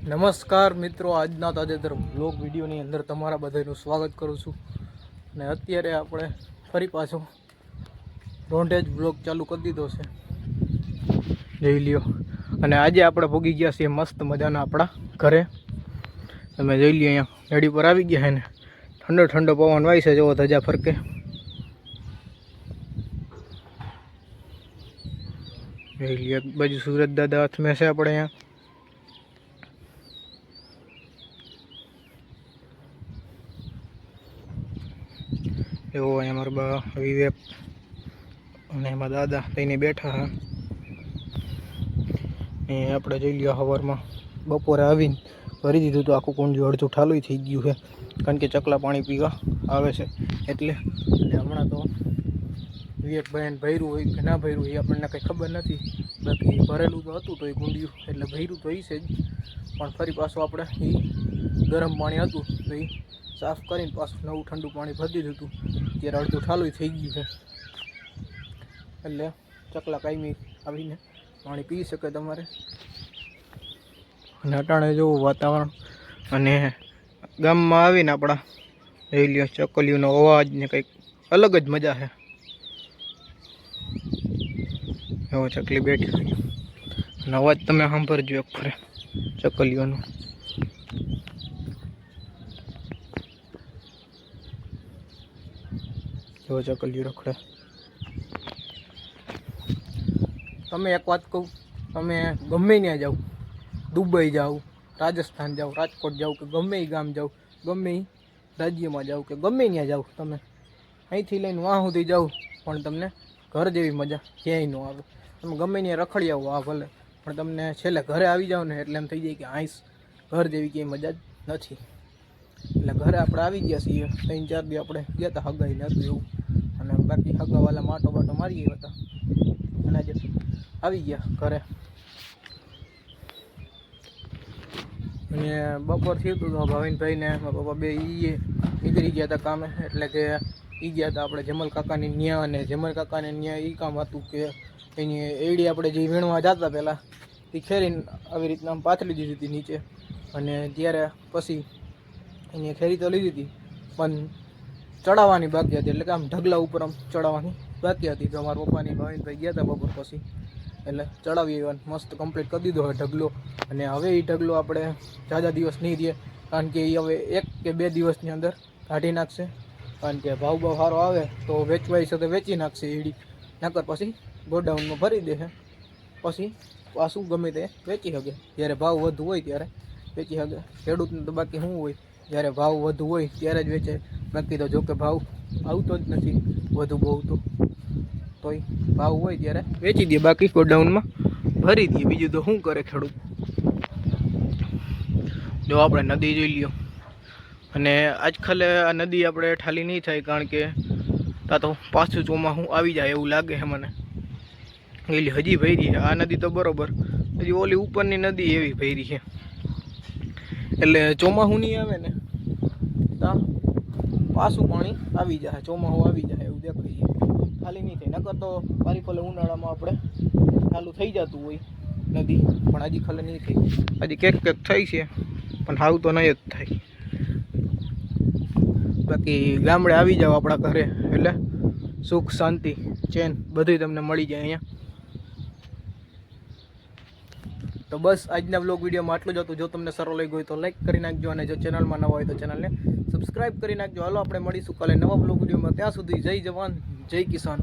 નમસ્કાર મિત્રો, આજના તાજેતર બ્લોગ વિડીયોની અંદર તમારા બધાનું સ્વાગત કરું છું. અને અત્યારે આપણે ફરી પાછો રોંઢેજ બ્લોગ ચાલુ કરી દીધો છે, જોઈ લ્યો. અને આજે આપણે ભોગી ગયા છીએ મસ્ત મજાના આપણા ઘરે. તમે જોઈ લ્યો, અહીંયા ગાડી પર આવી ગયા છે ને ઠંડો ઠંડો પવન વાય છે, જેવો ધજા ફરકે. જોઈ લ્યો, એક બાજુ સુરત દાદા હાથમાં છે આપણે અહીંયા. એવો અહીંયા મારા બા વિવેક અને એમાં દાદા થઈને બેઠા હા. એ આપણે જોઈ લ્યો, સવારમાં બપોરે આવીને ભરી દીધું તો આખું કુંડ્યું અડધું ઠાલું થઈ ગયું છે, કારણ કે ચકલા પાણી પીવા આવે છે એટલે. અને હમણાં તો વિવેકભાઈને ભર્યું હોય કે ના ભર્યું એ આપણને કંઈ ખબર નથી. બાકી ભરેલું તો હતું તો એ કુંડ્યું એટલે ભર્યું તો એ છે જ, પણ ફરી પાછું આપણે એ ગરમ પાણી હતું તો એ સાફ કરીને પાછું નવું ઠંડુ પાણી ભરી દીધું હતું. ત્યારે અડધું ઠાલું થઈ ગયું છે એટલે ચકલા કાયમી આવીને પાણી પી શકે તમારે. અને અટાણે જેવું વાતાવરણ અને ગામમાં આવીને આપણા જોઈ લ્યો ચકલીઓનો અવાજ ને કંઈક અલગ જ મજા છે. એવો ચકલી બેઠી હોય અને અવાજ તમે સાંભળજો એક ફરે ચકલીઓનો. એવો ચકલીઓ રખડે. તમે એક વાત કહું, તમે ગમે ત્યાં જાઓ, દુબઈ જાઓ, રાજસ્થાન જાઓ, રાજકોટ જાઓ કે ગમે એ ગામ જાઓ, ગમે એ રાજ્યમાં જાઓ કે ગમે ત્યાં જાઓ, તમે અહીંથી લઈને વાં સુધી જાઓ પણ તમને ઘર જેવી મજા ક્યાંય ન આવે. તમે ગમે ત્યાં રખડી આવો આ ભલે, પણ તમને છેલ્લે ઘરે આવી જાઓ ને એટલે એમ થઈ જાય કે આઈસ ઘર જેવી ક્યાંય મજા જ નથી. એટલે ઘરે આપણે આવી ગયા છીએ. 3-4 દી આપણે ગયા હતા, હગાઈને હતું એવું. અને બાકી હગાવાલા માટો બાટો મારી ગયા હતા અને આજે આવી ગયા ઘરે. અને બપોર થયું હતું તો ભાવિનભાઈને પપ્પા બે એ નીકળી ગયા હતા કામે. એટલે કે એ ગયા હતા આપણે જમલ કાકાની ન્યા, અને જમલ કાકાને ન્યા એ કામ હતું કે એની એડી આપણે જે વીણવા જતા પહેલાં એ ખેરીને આવી રીતના આમ પાથરી દીધી હતી નીચે. અને ત્યારે પછી એની ખેરી તો લીધી હતી પણ ચડાવવાની બાકી હતી, એટલે કે આમ ઢગલા ઉપર આમ ચડાવવાની બાકી હતી. તો અમારા પપ્પાની ભાવિનભાઈ ગયા હતા બપોર પછી, એટલે ચડાવી આવ્યા, મસ્ત કમ્પ્લીટ કરી દીધો હવે ઢગલો. અને હવે એ ઢગલો આપણે ઝાઝા દિવસ નહીં રહે, કારણ કે એ હવે 1 કે 2 દિવસની અંદર કાઢી નાખશે. કારણ કે ભાવ સારો આવે તો વેચવાય છે તો વેચી નાખશે એડી, નકર પછી ગોડાઉનમાં ભરી દે છે. પછી પાછું ગમે તે વેચી શકે, જ્યારે ભાવ વધુ હોય ત્યારે વેચી શકે. ખેડૂતને તો બાકી શું હોય, જ્યારે ભાવ વધુ હોય ત્યારે જ વેચે. બાકી તો જોકે ભાવ આવતો જ નથી વધુ બહુ તોય ભાવ હોય ત્યારે વેચી દે, બાકી ગોડાઉનમાં ભરી દે. બીજું તો શું કરે ખેડૂત. જો આપણે નદી જોઈ લ્યો, અને આજકાલે આ નદી આપણે ઠાલી નહીં થાય, કારણ કે તા તો પાછું ચોમાસું આવી જાય એવું લાગે છે મને. એટલે હજી ભરી છે આ નદી તો બરોબર, હજી ઓલી ઉપરની નદી એવી ભરી છે. એટલે ચોમાસું નહીં આવે ને તા પાછું પાણી આવી જાય, ચોમાસું આવી જાય એવું દેખાય છે. ખાલી નહીં થાય, નકર તો પારી ફલે ઉનાળામાં આપણે ચાલુ થઈ જતું હોય નદી, પણ હજી ખલે નહીં થઈ. હજી કેક થઈ છે પણ હાવ તો નહીં જ થાય. બાકી ગામડે આવી જાઓ આપણા ઘરે એટલે સુખ શાંતિ ચેન બધું તમને મળી જાય અહીંયા. તો બસ આજના બ્લોગ વિડીયોમાં આટલું જ હતું. જો તમને સારો લાગ્યો હોય તો લાઈક કરી નાખજો, અને જો ચેનલમાં નવા હોય તો ચેનલને સબસ્ક્રાઈબ કરી નાખજો. હાલો આપણે મળીશું કાલે નવા બ્લોગ વિડીયોમાં. ત્યાં સુધી જય જવાન જય કિસાન.